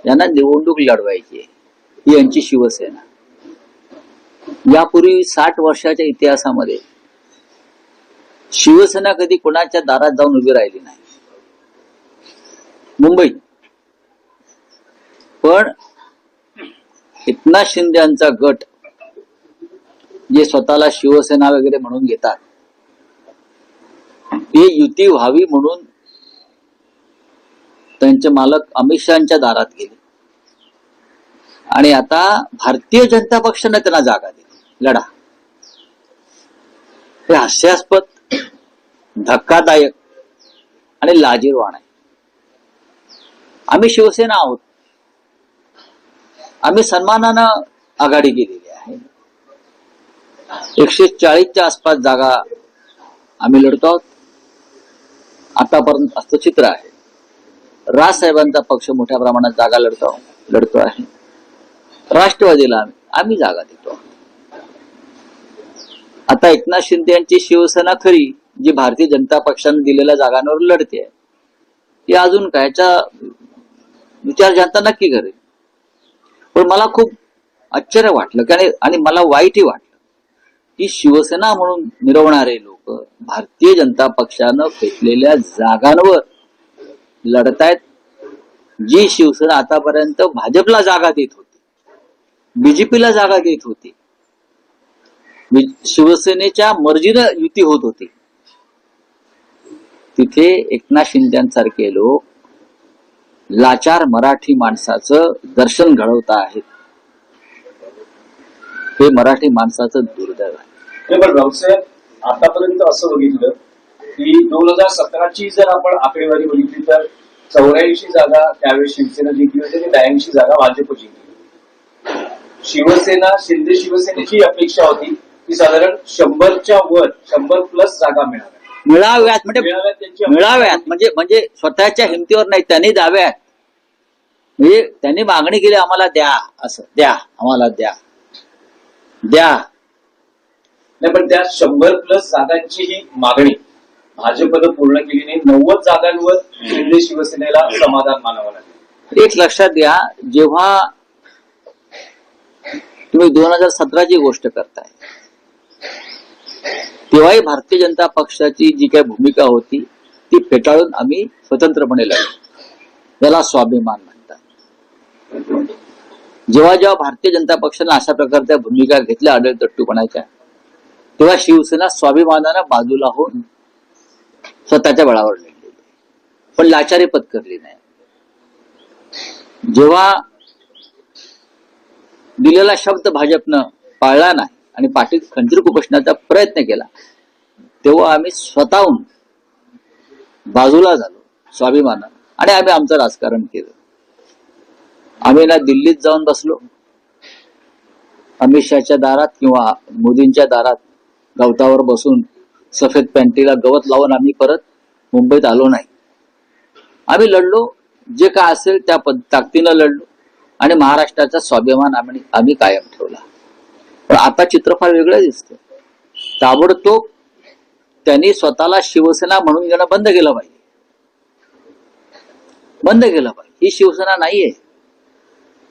यांना निवडणूक लढवायची ही यांची शिवसेना. यापूर्वी 60 वर्षाच्या इतिहासामध्ये शिवसेना कधी कोणाच्या दारात जाऊन उभी राहिली नाही मुंबईत. पण एकनाथ शिंदे यांचा गट जे स्वतःला शिवसेना वगैरे म्हणून घेतात ते युती व्हावी म्हणून त्यांचे मालक अमित शहाच्या दारात गेले आणि आता भारतीय जनता पक्षाने त्यांना जागा दिली. लढा. हे हास्यास्पद, धक्कादायक आणि लाजिरवाण आहे. आम्ही शिवसेना आहोत. आम्ही सन्मानानं आघाडी केलेली आहे. 140च्या आसपास जागा आम्ही लढतो आहोत. आतापर्यंत असं चित्र आहे. राजसाहेबांचा पक्ष मोठ्या प्रमाणात जागा लढतो आहे. राष्ट्रवादीला आम्ही जागा देतो. आता एकनाथ शिंदे यांची शिवसेना खरी जी भारतीय जनता पक्षाने दिलेल्या जागांवर लढते ती अजून कायचा विचार जनता नक्की करेल. पण मला खूप आश्चर्य वाटलं आणि मला वाईटही वाटलं की शिवसेना म्हणून मिरवणारे लोक भारतीय जनता पक्षानं फेकलेल्या जागांवर लढतायत. जी शिवसेना आतापर्यंत भाजपला जागा देत होती, बीजेपीला जागा देत होती, शिवसेनेच्या मर्जीनं युती होत होती, तिथे एकनाथ शिंदेसारखे लोक लाचार मराठी माणसाचं दर्शन घडवत आहेत. हे मराठी माणसाचं दुर्दैव आहे. पण रावसाहेब, आतापर्यंत असं बघितलं की 2017ची जर आपण आकडेवारी बघितली तर 84 जागा त्यावेळेस शिवसेना जिंकली होती आणि 82 जागा भाजप जिंकली. शिवसेना शिंदे शिवसेनेची अपेक्षा होती की साधारण 100च्या वर 100+ जागा मिळाव्यात म्हणजे स्वतःच्या हिमतीवर नाही, त्यांनी द्याव्यात. म्हणजे त्यांनी मागणी केली आम्हाला द्या, असं द्या, आम्हाला द्या द्या. नाही, पण त्या 100+ जागांची ही मागणी भाजपनं पूर्ण केली नाही. 90 जागांवर शिंदे शिवसेनेला समाधान मानावं लागेल. एक लक्षात घ्या, जेव्हा तुम्ही 2017ची गोष्ट करताय तेव्हाही भारतीय जनता पक्षाची जी काही भूमिका होती ती फेटाळून आम्ही स्वतंत्रपणे लढलो. याला स्वाभिमान म्हणतात. जेव्हा भारतीय जनता पक्षाने अशा प्रकारच्या भूमिका घेतल्या आढळतट्टूपणाच्या, तेव्हा शिवसेना स्वाभिमानानं बाजूला होऊन स्वतःच्या बळावर लढलेली, पण लाचारी पत्करली नाही. जेव्हा दिलेला शब्द भाजपनं पाळला नाही आणि पाठीत खंजीर खुपसण्याचा प्रयत्न केला, तेव्हा आम्ही स्वतःहून बाजूला झालो स्वाभिमानानं आणि आम्ही आमचं राजकारण केलं. आम्ही ना दिल्लीत जाऊन बसलो, अमित शहाच्या दारात किंवा मोदींच्या दारात गवतावर बसून सफेद पॅन्टीला गवत लावून आम्ही परत मुंबईत आलो नाही. आम्ही लढलो, जे काय असेल त्या ताकदीनं लढलो आणि महाराष्ट्राचा स्वाभिमान आम्ही कायम ठेवला. पण आता चित्र फार वेगळं दिसतं. ताबडतोब त्यांनी स्वतःला शिवसेना म्हणून घेणं बंद केलं पाहिजे. ही शिवसेना नाहीये.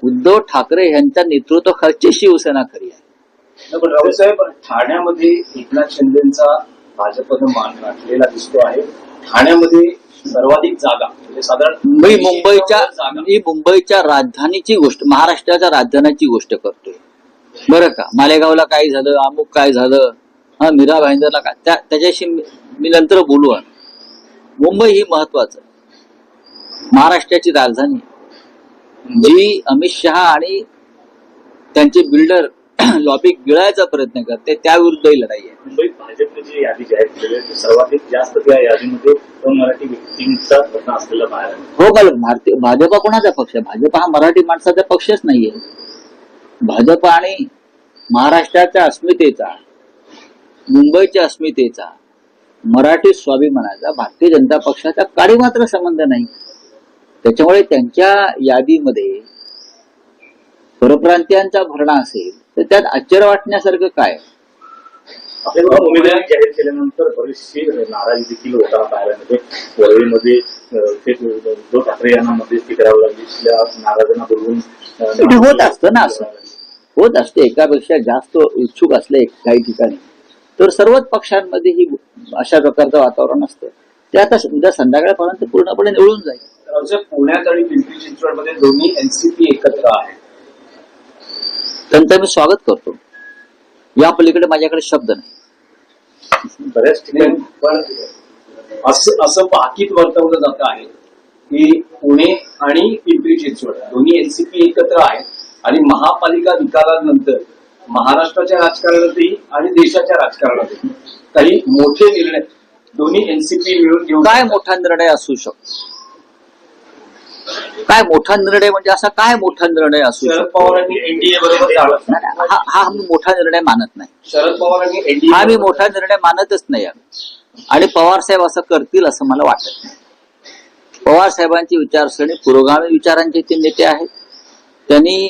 उद्धव ठाकरे यांच्या नेतृत्वाखालची शिवसेना खरी आहे. पण रावसाहेब, ठाण्यामध्ये एकनाथ शिंदेचा भाजपनं मान राखलेला दिसतो आहे. ठाण्यामध्ये सर्वाधिक जागा म्हणजे साधारण मुंबईच्या राजधानीची गोष्ट, महाराष्ट्राच्या राजधानीची गोष्ट करतोय बरं का. मालेगावला काय झालं, अमुक काय झालं, मीरा भाईंदरला काय, त्याच्याशी मी नंतर बोलू. मुंबई ही महत्वाचं, महाराष्ट्राची राजधानी जी अमित शहा आणि त्यांचे बिल्डर लॉबी गिळायचा प्रयत्न करते, त्याविरुद्धही लढाई आहे. मुंबईत भाजपने जी यादी जाहीर केली आहे सर्वाधिक जास्त त्या यादीमध्ये मराठी व्यक्तींचा घटना असलेला बाहेर. हो का. भाजपा कोणाचा पक्ष आहे? भाजपा हा मराठी माणसाचा पक्षच नाहीये. भाजप आणि महाराष्ट्राच्या अस्मितेचा, मुंबईच्या अस्मितेचा, मराठी स्वाभिमानाचा भारतीय जनता पक्षाचा काही मात्र संबंध नाही. त्याच्यामुळे त्यांच्या यादीमध्ये परप्रांतीयांचा भरणा असेल तर त्यात आश्चर्य वाटण्यासारखं काय. आपल्या उमेदवारी जाहीर केल्यानंतर बरेचसे नाराजी देखील होताना पाहायला मिळते. वरळीमध्ये ते उद्धव ठाकरे यांना मध्यस्थी करावी लागली, त्या नाराजांना बोलवून ते होत असतं ना, असं होत असते. एकापेक्षा जास्त इच्छुक असले काही ठिकाणी तर सर्वच पक्षांमध्ये ही अशा प्रकारचं वातावरण असतं. ते आता उद्या संध्याकाळपर्यंत पूर्णपणे निवळून जाईल. रावसाहेब, पुण्यात आणि पिंपरी चिंचवडमध्ये दोन्ही एनसीपी एकत्र आहे. त्यांचं मी स्वागत करतो. या पलीकडे माझ्याकडे शब्द नाही. बऱ्याच ठिकाणी पण असं बाकीत वर्तवलं जात आहे की पुणे आणि पिंपरी चिंचवड दोन्ही एनसीपी एकत्र आहेत आणि महापालिका निकालानंतर महाराष्ट्राच्या राजकारणातही आणि देशाच्या राजकारणातही काही मोठे निर्णय दोन्ही एनसीपी मिळून घेऊन काय मोठा निर्णय असू शकतो? काय मोठा निर्णय म्हणजे असा काय मोठा निर्णय असू शरद शकतो? पवारांनी एनडीए बरोबर जाणं. नाही, हा मी मोठा निर्णय मानत नाही. शरद पवारांनी हा मी एनडीए मोठा निर्णय मानतच नाही आम्ही. आणि पवार साहेब असं करतील असं मला वाटत नाही. पवार साहेबांची विचारसरणी पुरोगामी विचारांचे ते नेते आहेत. त्यांनी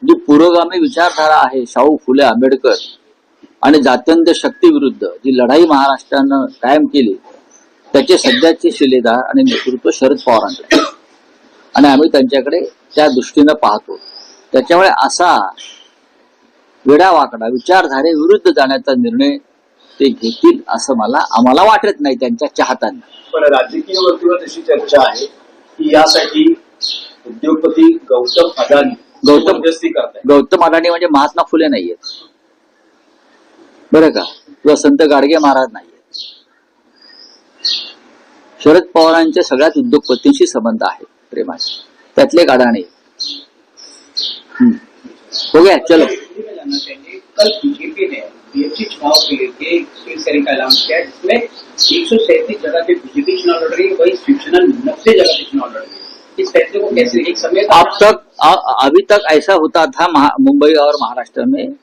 जी पुरोगामी विचारधारा आहे, शाहू फुले आंबेडकर आणि जात्यंत शक्ती विरुद्ध जी लढाई महाराष्ट्रानं कायम केली, त्याचे सध्याचे शिलेदार आणि नेतृत्व शरद पवारांकडे आणि आम्ही त्यांच्याकडे त्या दृष्टीनं पाहतो. त्याच्यामुळे असा वेडावाकडा विचारधारेविरुद्ध जाण्याचा निर्णय ते घेतील असं आम्हाला वाटत नाही त्यांच्या चाहत्यांना. पण राजकीय वर्तुळात अशी चर्चा आहे की यासाठी उद्योगपती गौतम अदानी मध्यस्थी करतायत. गौतम अडाणी म्हणजे महात्मा फुले नाहीयेत बरं का, किंवा संत गाडगे महाराज नाहीयेत. शरद पवारांच्या सगळ्याच उद्योगपतींशी संबंध आहे प्रेमाचे, त्यातले एक अडाणी. हो गया, चलो. कल बीजेपी ने बीएमसी चुनाव के लिए एक सेल का ऐलान किया जिसमें 137 जगह पे बीजेपी चुनाव लड़ रही है, वही शिवसेना 90 जगह पे चुनाव लड़ रही है. इस फैसले को कैसे एक समय अभी तक ऐसा होता था मुंबई और महाराष्ट्र में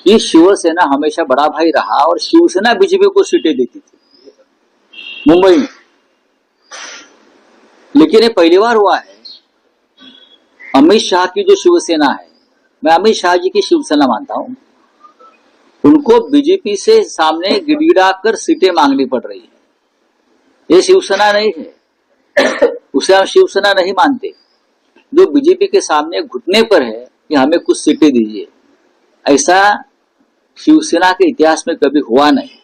कि शिवसेना हमेशा बड़ा भाई रहा और शिवसेना बीजेपी को सीटें देती थी मुंबई में. लेकिन ये पहली बार हुआ है. अमित शाह की जो शिवसेना है, मैं अमित शाह जी की शिवसेना मानता हूं, उनको बीजेपी से सामने गिड़गिड़ा कर सीटें मांगनी पड़ रही है. ये शिवसेना नहीं है, उसे हम शिवसेना नहीं मानते. जो बीजेपी के सामने घुटने पर है कि हमें कुछ सीटें दीजिए, ऐसा शिवसेना के इतिहास में कभी हुआ नहीं.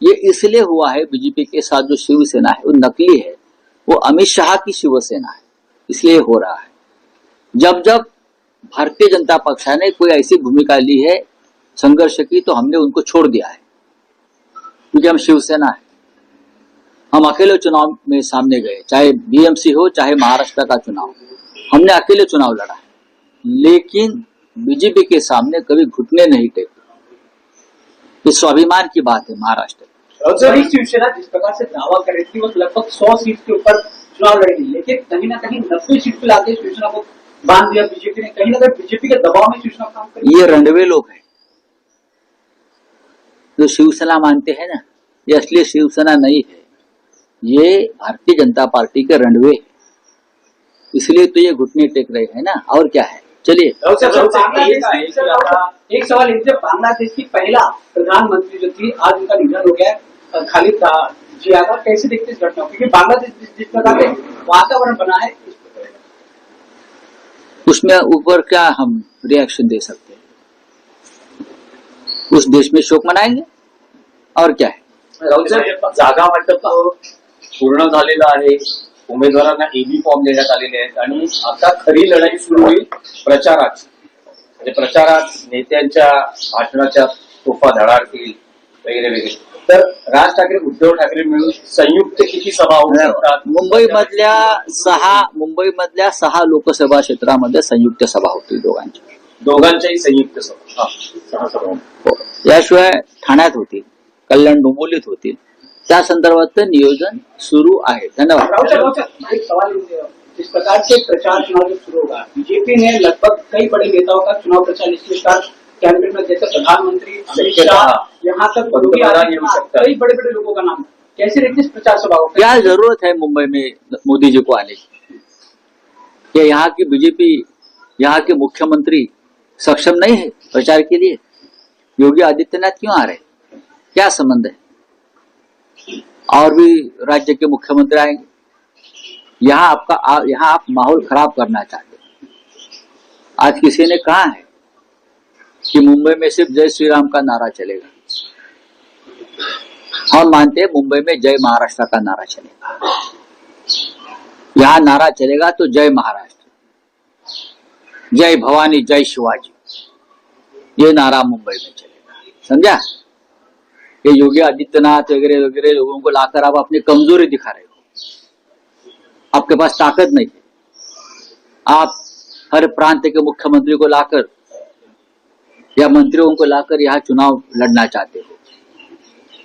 ये इसलिए हुआ है, बीजेपी के साथ जो शिवसेना है वो नकली है, वो अमित शाह की शिवसेना है, इसलिए हो रहा है. जब जब भारतीय जनता पक्षाने कोई ऐसी भूमिका ली है संघर्ष की, तो हमने उनको छोड़ दिया है, क्योंकि हम शिवसेना है. हम अकेले चुनाव में सामने गए, चाहे बीएमसी हो चाहे महाराष्ट्र का चुनाव, हमने अकेले चुनाव लड़ा है, लेकिन बीजेपी के सामने कभी घुटने नहीं टेके. ये स्वाभिमान की बात है महाराष्ट्र. सभी शिवसेना जिस प्रकार से दावा कर रही थी वो लगभग 100 सीट के ऊपर चुनाव लड़ेगी, लेकिन कहीं ना कहीं 90 सीट पे लाके शिवसेना को बांध दिया बीजेपी ने. कहीं ना कहीं बीजेपी के दबाव में शिवसेना काम करी. ये रंडवे लोग हैं जो शिवसेना मानते हैं ना, ये असली शिवसेना नहीं है, ये भारतीय जनता पार्टी के रंडवे है. इसलिए तो ये घुटने टेक रहे हैं ना, और क्या है. चलिए. एक सवाल इनसे, बांग्लादेश की पहला प्रधानमंत्री जो थी आज उनका निधन हो गया, खालिद जिया का, कैसे देखते इस घटना को? क्योंकि बांग्लादेश जिस प्रकार से वातावरण बना है, उसमें ऊपर क्या हम रिएक्शन दे सकते हैं? उस देश में शोक मनाएंगे और क्या है. जागा वाटप पूर्ण झालेलं आहे. उमेदवारांना एबी फॉर्म देण्यात आलेले आहेत आणि आता खरी लढाई सुरू होईल प्रचाराची. म्हणजे प्रचारात नेत्यांच्या भाषणाच्या तोफा धडाडतील वगैरे वगैरे. तर राज ठाकरे उद्धव ठाकरे मिळून संयुक्त किती सभा होऊ शकतात? मुंबईमधल्या 6 लोकसभा क्षेत्रामध्ये संयुक्त सभा होतील दोघांच्याही संयुक्त सभा. 6 सभा. हो. याशिवाय ठाण्यात होतील, कल्याण डोंबिवलीत होतील. त्या संदर्भात नियोजन सुरू आहे. धन्यवाद. एक सवाल, जिस प्रकार से प्रचार चुनाव जब शुरू होगा, बीजेपी ने लगभग कई बड़े नेताओं का चुनाव प्रचार निश्चित कैबिनेट में, जैसे प्रधानमंत्री अमित शाह, यहाँ तक कई बड़े बड़े लोगों का नाम. कैसे देखते इस प्रचार सभा को? क्या जरूरत है मुंबई में मोदी जी को आने की? क्या यहाँ की बीजेपी, यहाँ के मुख्यमंत्री सक्षम नहीं है प्रचार के लिए? योगी आदित्यनाथ क्यों आ रहे हैं? क्या संबंध है? और भी राज्य के मुख्यमंत्री आएंगे। यहाँ आप माहौल खराब करना चाहते हैं। आज किसी ने कहा है कि मुंबई में सिर्फ जय श्री राम का नारा चलेगा। हम मानते हैं मुंबई में जय महाराष्ट्र का नारा चलेगा। यहाँ नारा चलेगा तो जय महाराष्ट्र, जय भवानी, जय शिवाजी, ये नारा मुंबई में चलेगा। समझा? ये योगी आदित्यनाथ वगैरह वगैरह लोगों को लाकर आप अपनी कमजोरी दिखा रहे हो। आपके पास ताकत नहीं है। आप हर प्रांत के मुख्यमंत्री को लाकर या मंत्रियों को लाकर यहाँ चुनाव लड़ना चाहते हो।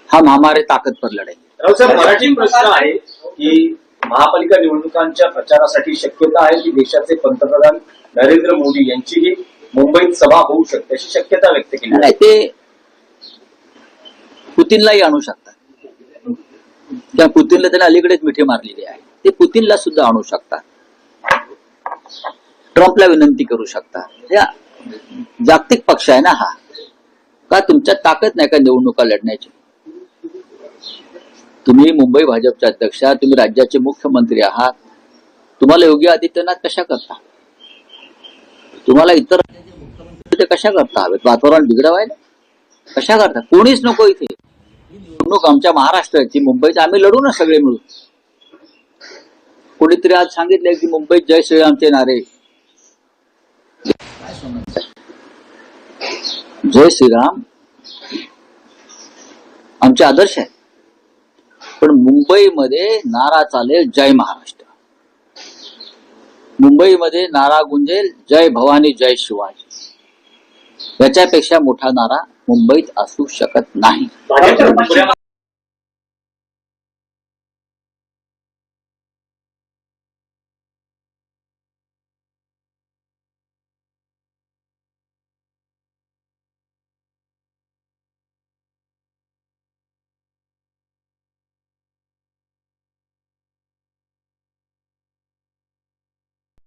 हम हमारे ताकत पर लड़ेंगे। राहुल साहेब, मराठी प्रश्न आहे की महापालिका निवडणुकांच्या प्रचारासाठी शक्यता आहे की देशाचे पंतप्रधान नरेंद्र मोदी यांचीही मुंबईत सभा होऊ शकते, अशी शक्यता व्यक्त केली नाही, ते पुतीनलाही आणू शकतात. त्या पुतीनला त्याने अलीकडेच मिठी मारलेली आहे. ते पुतीनला सुद्धा आणू शकतात. ट्रम्पला विनंती करू शकतात. या जागतिक पक्ष आहे ना हा. का तुमच्यात ताकद नाही का निवडणुका लढण्याची? तुम्ही मुंबई भाजपचे अध्यक्ष, तुम्ही राज्याचे मुख्यमंत्री आहात. तुम्हाला योगी आदित्यनाथ कशा करता? तुम्हाला इतर राज्याचे मुख्यमंत्री ते कशा करता हवेत? वातावरण बिघडवायला कशा करता? कोणीच नको इथे. ही निवडणूक आमच्या महाराष्ट्राची, मुंबईची, आम्ही लढू ना सगळे मिळून. कोणीतरी आज सांगितलंय की मुंबईत जय श्रीरामचे नारे. जय श्रीराम आमचे आदर्श आहे, पण मुंबईमध्ये नारा चालेल जय महाराष्ट्र. मुंबईमध्ये नारा गुंजेल जय भवानी, जय शिवाजी. याच्यापेक्षा मोठा नारा मुंबईत असू शकत नाही. भाजपच्या